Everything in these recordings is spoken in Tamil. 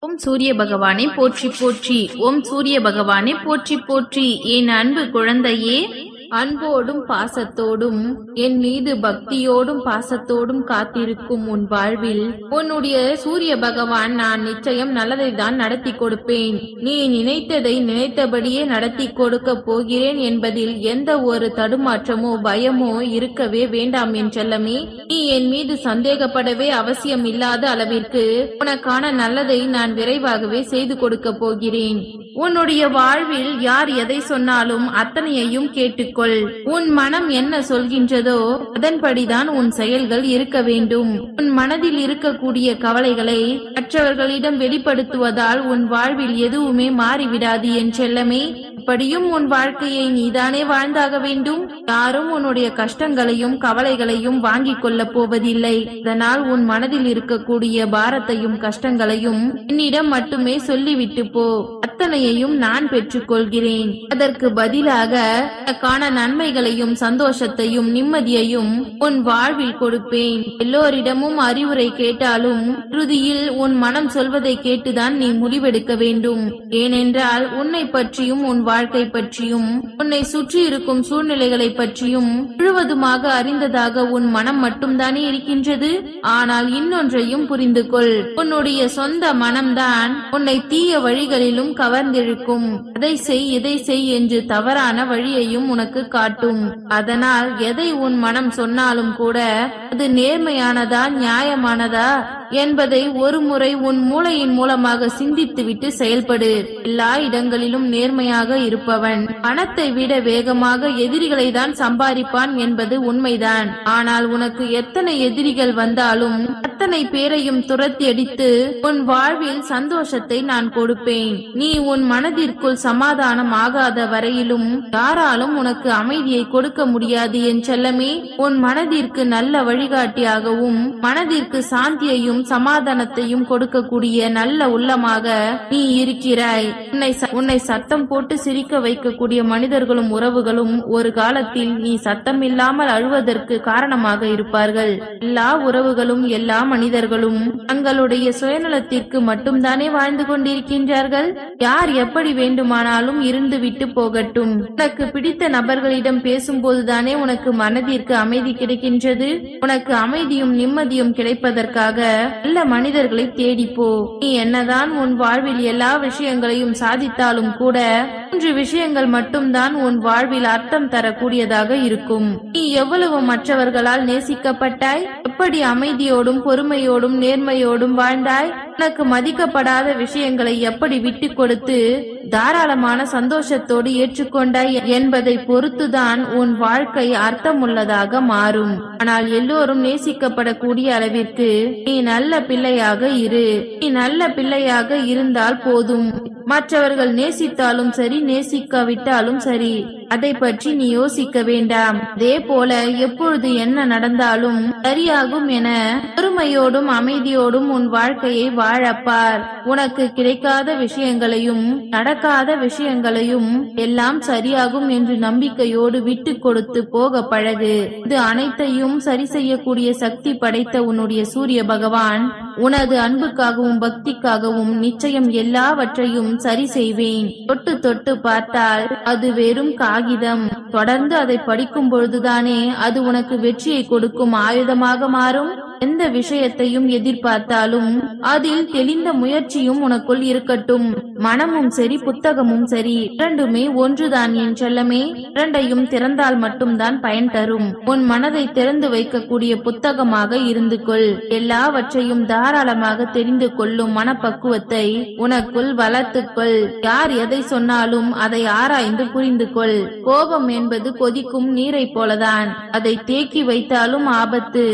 ஓம் சூரிய பகவானை போற்றி போற்றி. ஓம் சூரிய பகவானை போற்றி போற்றி. என் அன்பு குழந்தையே, அன்போடும் பாசத்தோடும் என் மீது பக்தியோடும் பாசத்தோடும் காத்திருக்கும் உன் வாழ்வில் உன்னுடைய சூரிய பகவான் நான் நிச்சயம் நல்லதை தான் நடத்தி கொடுப்பேன். நீ நினைத்ததை நினைத்தபடியே நடத்தி கொடுக்க போகிறேன் என்பதில் எந்த ஒரு தடுமாற்றமோ பயமோ இருக்கவே வேண்டாம் என் செல்லமே. நீ என் மீது சந்தேகப்படவே அவசியம் இல்லாத அளவிற்கு உனக்கான நல்லதை நான் விரைவாகவே செய்து கொடுக்க போகிறேன். உன்னுடைய வாழ்வில் யார் எதை சொன்னாலும் அத்தனையையும் கேட்டுக்கொள். உன் மனம் என்ன சொல்கின்றதோ அதன்படிதான் உன் செயல்கள் இருக்க வேண்டும். உன் மனதில் இருக்கக்கூடிய கவலைகளை மற்றவர்களிடம் வெளிப்படுத்துவதால் உன் வாழ்வில் எதுவுமே மாறிவிடாது என் செல்லமே. இப்படியும் உன் வாழ்க்கையை நீதானே வாழ்ந்தாக வேண்டும். யாரும் உன்னுடைய கஷ்டங்களையும் கவலைகளையும் வாங்கிக் கொள்ளப் போவதில்லை. இதனால் உன் மனதில் இருக்கக்கூடிய பாரத்தையும் கஷ்டங்களையும் என்னிடம் மட்டுமே சொல்லிவிட்டு போ. அத்தனையையும் நான் பெற்றுக்கொள்கிறேன். அதற்கு பதிலாக உனக்கான நன்மைகளையும் சந்தோஷத்தையும் நிம்மதியையும் உன் வாழ்வில் கொடுப்பேன். எல்லோரிடமும் அறிவுரை கேட்டாலும் இறுதியில் உன் மனம் சொல்வதை கேட்டுதான் நீ முடிவெடுக்க வேண்டும். ஏனென்றால் உன்னை பற்றியும் உன் வாழ்க்கை பற்றியும் உன்னை சுற்றி இருக்கும் சூழ்நிலைகளை பற்றியும் முழுவதுமாக அறிந்ததாக உன் மனம் மட்டும்தானே இருக்கின்றது. ஆனால் இன்னொன்றையும் புரிந்து கொள். உன்னுடைய சொந்த மனம்தான் உன்னை தீய வழிகளிலும் கவர்ந்திழுக்கும். அதை செய் இதை செய் என்று தவறான வழியையும் உனக்கு காட்டும். அதனால் எதை உன் மனம் சொன்னாலும் கூட அது நேர்மையானதா நியாயமானதா என்பதை ஒரு முறை உன் மூளையின் மூலமாக சிந்தித்துவிட்டு செயல்படு. எல்லா இடங்களிலும் நேர்மையாக இருப்பவன் பணத்தை விட வேகமாக எதிரிகளை தான் சம்பாதிப்பான் என்பது உண்மைதான். ஆனால் உனக்கு எத்தனை எதிரிகள் வந்தாலும் அத்தனை பேரையும் துரத்தி அடித்து உன் வாழ்வில் சந்தோஷத்தை நான் கொடுப்பேன். நீ உன் மனதிற்குள் சமாதானம் ஆகாத வரையிலும் யாராலும் உனக்கு அமைதியை கொடுக்க முடியாது என் செல்லமே. உன் மனதிற்கு நல்ல வழிகாட்டியாகவும் மனதிற்கு சாந்தியையும் சமாதானத்தையும் கொடுக்கக்கூடிய நல்ல உள்ளமாக நீ இருக்கிறாய். உன்னை சத்தம் போட்டு சிரிக்க வைக்கக்கூடிய மனிதர்களும் உறவுகளும் ஒரு காலத்தில் நீ சத்தம் இல்லாமல் அழுவதற்கு காரணமாக இருப்பார்கள். எல்லா உறவுகளும் எல்லா மனிதர்களும் தங்களுடைய சுயநலத்திற்கு மட்டும்தானே வாழ்ந்து கொண்டிருக்கின்றார்கள். யார் எப்படி வேண்டுமானாலும் இருந்து விட்டு போகட்டும். உனக்கு பிடித்த நபர்களிடம் பேசும்போதுதானே உனக்கு மனதிற்கு அமைதி கிடைக்கின்றது. உனக்கு அமைதியும் நிம்மதியும் கிடைப்பதற்காக நல்ல மனிதர்களை தேடிப்போ. நீ என்னதான் உன் வாழ்வில் எல்லா விஷயங்களையும் சாதித்தாலும் கூட 3 விஷயங்கள் மட்டும்தான் உன் வாழ்வில் அர்த்தம் தரக்கூடியதாக இருக்கும். நீ எவ்வளவு மற்றவர்களால் நேசிக்கப்பட்டாய், எப்படி அமைதியோடும் பொறுமையோடும் நேர்மையோடும் வாழ்ந்தாய், உனக்கு மதிக்கப்படாத விஷயங்களை எப்படி விட்டு கொடுத்து தாராளமான சந்தோஷத்தோடு ஏற்றுக்கொண்டாய் என்பதை பொறுத்துதான் உன் வாழ்க்கை அர்த்தமுள்ளதாக மாறும். ஆனால் எல்லோரும் நேசிக்கப்படக்கூடிய அளவிற்கு நீ நல்ல பிள்ளையாக இரு. நீ நல்ல பிள்ளையாக இருந்தால் போதும். மற்றவர்கள் நேசித்தாலும் சரி நேசிக்காவிட்டாலும் சரி அதை பற்றி நீ யோசிக்க வேண்டாம். அதே போல எப்பொழுது என்ன நடந்தாலும் சரியாகும் என பொறுமையோடும் அமைதியோடும் உன் வாழ்க்கையை வாழப்பார். உனக்கு கிடைக்காத விஷயங்களையும் நடக்காத விஷயங்களையும் எல்லாம் சரியாகும் என்று நம்பிக்கையோடு விட்டு கொடுத்து போக பழகு. இது அனைத்தையும் சரி செய்யக்கூடிய சக்தி படைத்த உன்னுடைய சூரிய பகவான் உனது அன்புக்காகவும் பக்திக்காகவும் நிச்சயம் எல்லாவற்றையும் சரி செய்வேன். தொட்டு தொட்டு பார்த்தால் அது வெறும் காகிதம். தொடர்ந்து அதை படிக்கும் பொழுதுதானே அது உனக்கு வெற்றியை கொடுக்கும் ஆயுதமாக மாறும். எந்த விஷயத்தையும் எதிர்பார்த்தாலும் அதில் தெளிந்த முயற்சியும் உனக்குள் இருக்கட்டும். மனமும் சரி புத்தகமும் சரி இரண்டுமே ஒன்றுதான் என் செல்லமே. இரண்டையும் திறந்தால் மட்டும்தான் பயன் தரும். உன் மனதை திறந்து வைக்கக்கூடிய புத்தகமாக இருந்து கொள். எல்லாவற்றையும் தாராளமாக தெரிந்து கொள்ளும் மனப்பக்குவத்தை உனக்குள் வளர்த்துக்கொள். யார் எதை சொன்னாலும் அதை ஆராய்ந்து புரிந்து கொள். கோபம் என்பது கொதிக்கும் நீரை போலதான். அதை தேக்கி வைத்தாலும் ஆபத்து,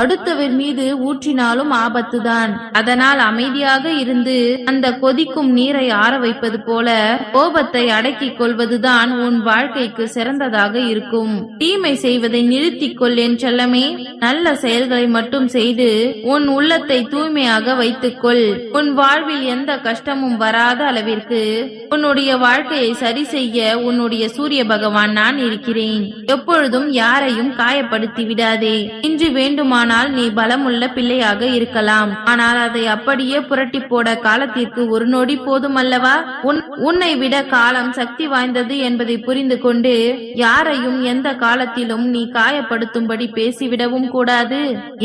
அடுத்தவர் மீது ஊற்றினாலும் ஆபத்துதான். அதனால் அமைதியாக இருந்து அந்த கொதிக்கும் நீரை ஆற வைப்பது போல கோபத்தை அடக்கிக் கொள்வதுதான் உன் வாழ்க்கைக்கு சிறந்ததாக இருக்கும். தீமை செய்வதை நிறுத்திக் கொள் என் செல்லமே. நல்ல செயல்களை மட்டும் செய்து உன் உள்ளத்தை தூய்மையாக வைத்துக்கொள். உன் வாழ்வில் எந்த கஷ்டமும் வராத அளவிற்கு உன்னுடைய வாழ்க்கையை சரி செய்ய உன்னுடைய சூரிய பகவான் நான் இருக்கிறேன். எப்பொழுதும் யாரையும் காயப்படுத்தி விடாதே. இன்று வேண்டுமானால் நீ பலமுள்ள பிள்ளையாக இருக்கலாம். ஆனால் அதை அப்படியே புரட்டி போட காலத்திற்கு ஒரு நொடி போதும் அல்லவா? உன்னை விட காலம் சக்தி வாய்ந்தது என்பதை புரிந்து கொண்டு யாரையும் எந்த காலத்திலும் நீ காயப்படுத்தும்படி பேசிவிடவும் கூடாது,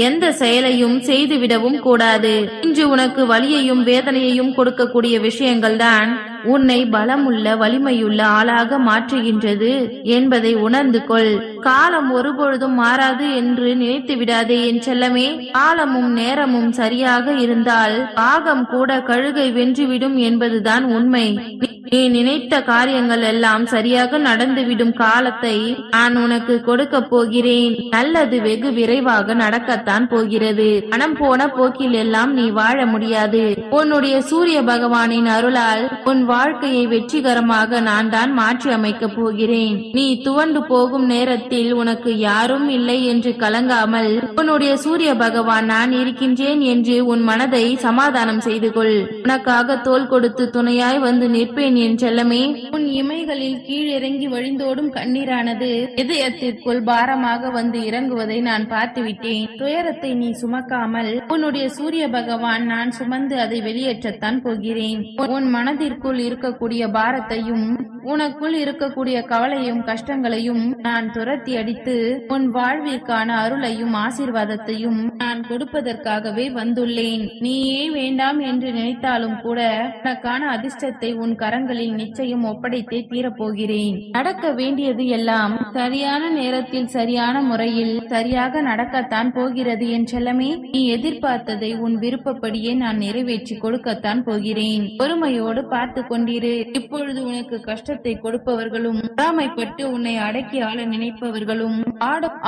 எந்த செயலையும் செய்துவிடவும் கூடாது. இன்று உனக்கு வலியையும் வேதனையையும் கொடுக்கக்கூடிய விஷயங்கள் தான் உன்னை பலமுள்ள வலிமையுள்ள ஆளாக மாற்றுகின்றது என்பதை உணர்ந்து கொள். காலம் ஒருபொழுதும் மாறாது என்று நினைத்து விடாதே என் செல்லமே. காலமும் நேரமும் சரியாக இருந்தால் பாகம் கூட கழுகை வென்றுவிடும் என்பதுதான் உண்மை. நீ நினைத்த காரியங்கள் எல்லாம் சரியாக நடந்துவிடும் காலத்தை நான் உனக்கு கொடுக்க போகிறேன். நல்லது வெகு விரைவாக நடக்கத்தான் போகிறது. மனம் போன போக்கில் எல்லாம் நீ வாழ முடியாது. உன்னுடைய சூரிய பகவானின் அருளால் உன் வாழ்க்கையை வெற்றிகரமாக நான் தான் மாற்றி அமைக்கப் போகிறேன். நீ துவண்டு போகும் நேரத்தில் உனக்கு யாரும் இல்லை என்று கலங்காமல் உன்னுடைய சூரிய பகவான் நான் இருக்கின்றேன் என்று உன் மனதை சமாதானம் செய்து கொள். உனக்காக தோள் கொடுத்து துணையாய் வந்து நிற்பேன் என் செல்லமே. உன் இமைகளில் கீழிறங்கி வழிந்தோடும் கண்ணீரானது இதயத்திற்குள் பாரமாக வந்து இறங்குவதை நான் பார்த்துவிட்டேன். துயரத்தை நீ சுமக்காமல் உன்னுடைய சூரிய பகவான் நான் சுமந்து அதை வெளியேற்றத்தான் போகிறேன். உன் மனதிற்குள் இருக்கக்கூடிய பாரத்தையும் உனக்குள் இருக்கக்கூடிய கவலையும் கஷ்டங்களையும் நான் துரத்தி அடித்து உன் வாழ்விற்கான அருளையும் ஆசீர்வாதத்தையும் நான் கொடுப்பதற்காகவே வந்துள்ளேன். நீயே வேண்டாம் என்று நினைத்தாலும் கூட உனக்கான அதிர்ஷ்டத்தை உன் கரங்களில் நிச்சயம் ஒப்படைத்தே தீரப்போகிறேன். நடக்க வேண்டியது எல்லாம் சரியான நேரத்தில் சரியான முறையில் சரியாக நடக்கத்தான் போகிறது என் செல்லமே. நீ எதிர்பார்த்ததை உன் விருப்பப்படியே நான் நிறைவேற்றி கொடுக்கத்தான் போகிறேன். பொறுமையோடு பார்த்து கொண்டிரு. இப்பொழுது உனக்கு கஷ்டத்தை கொடுப்பவர்களும் பொறாமைப்பட்டு உன்னை அடக்கி ஆள நினைப்பவர்களும்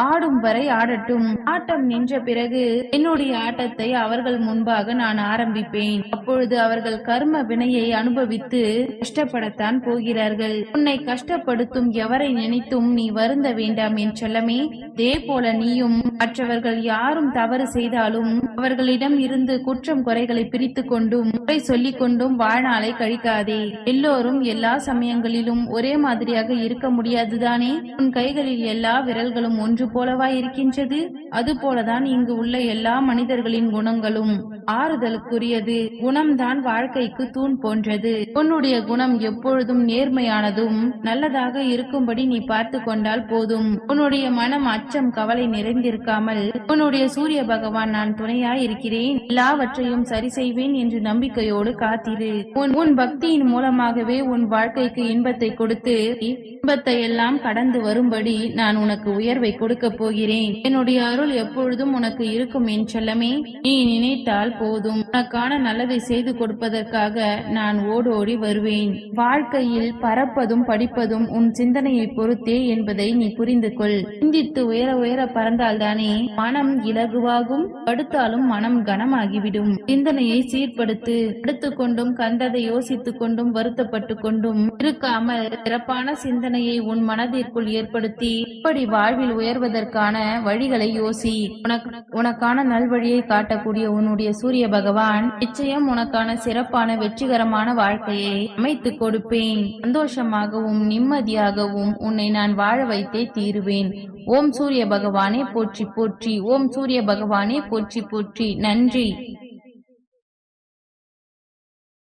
ஆடும் வரை ஆடட்டும். ஆட்டம் நின்ற பிறகு என்னுடைய ஆட்டத்தை அவர்கள் முன்பாக நான் ஆரம்பிப்பேன். அப்பொழுது அவர்கள் கர்ம வினையை அனுபவித்து கஷ்டப்படத்தான் போகிறார்கள். உன்னை கஷ்டப்படுத்தும் எவரை நினைத்தும் நீ வருந்த வேண்டாம் என் செல்லமே. இதே போல நீயும் மற்றவர்கள் யாரும் தவறு செய்தாலும் அவர்களிடம் இருந்து குற்றம் குறைகளை பிரித்து கொண்டும் குறை சொல்லிக் கொண்டும் வாழ்நாளை கழிக்காதே. எல்லோரும் எல்லா சமயங்களிலும் ஒரே மாதிரியாக இருக்க முடியாதுதானே? உன் கைகளில் எல்லா விரல்களும் ஒன்று போலவா இருக்கின்றது? அதுபோலதான் இங்கு உள்ள எல்லா மனிதர்களின் குணங்களும் ஆறுதலுக்குரியது. குணம்தான் வாழ்க்கைக்கு தூண் போன்றது. உன்னுடைய குணம் எப்பொழுதும் நேர்மையானதும் நல்லதாக இருக்கும்படி நீ பார்த்து கொண்டால் போதும். உன்னுடைய மனம் அச்சம் கவலை நிறைந்திருக்காமல் உன்னுடைய சூரிய பகவான் நான் துணையாய் இருக்கிறேன், எல்லாவற்றையும் சரி செய்வேன் என்று நம்பிக்கையோடு காத்திரு. உன் பக்தியின் மூலமாகவே உன் வாழ்க்கைக்கு இன்பத்தை கொடுத்து இன்பத்தை எல்லாம் கடந்து வரும்படி நான் உனக்கு உயர்வை கொடுக்க போகிறேன். என்னுடைய அருள் எப்பொழுதும் உனக்கு இருக்கும் என் செல்லமே. நீ நினைத்தால் போதும். உனக்கான நல்லதை செய்து கொடுப்பதற்காக நான் ஓடோடி வருவேன். வாழ்க்கையில் பறப்பதும் படிப்பதும் உன் சிந்தனையை பொறுத்தே என்பதை நீ புரிந்து கொள். சிந்தித்து உயர உயர பறந்தால்தானே மனம் இலகுவாகும். படுத்தாலும் மனம் கனமாகிவிடும். சிந்தனையை சீர்படுத்து. படுத்துக் கொண்டும் கண்டதை யோசித்துக் கொண்டும் வருத்தப்பட்டு கொண்டும் இருக்காமல் சிறப்பான சிந்தனையை உன் மனதிற்குள் ஏற்படுத்தி இப்படி வாழ்வில் உயர்வதற்கான வழிகளை யோசி. உனக்கான நல்வழியை காட்டக்கூடிய உன்னுடைய சூரிய பகவான் நிச்சயம் உனக்கான சிறப்பான வெற்றிகரமான வாழ்க்கையை அமைத்து கொடுப்பேன். சந்தோஷமாகவும் நிம்மதியாகவும் உன்னை நான் வாழ வைத்தே தீருவேன். ஓம் சூரிய பகவானே போற்றி போற்றி. ஓம் சூரிய பகவானே போற்றி போற்றி. நன்றி.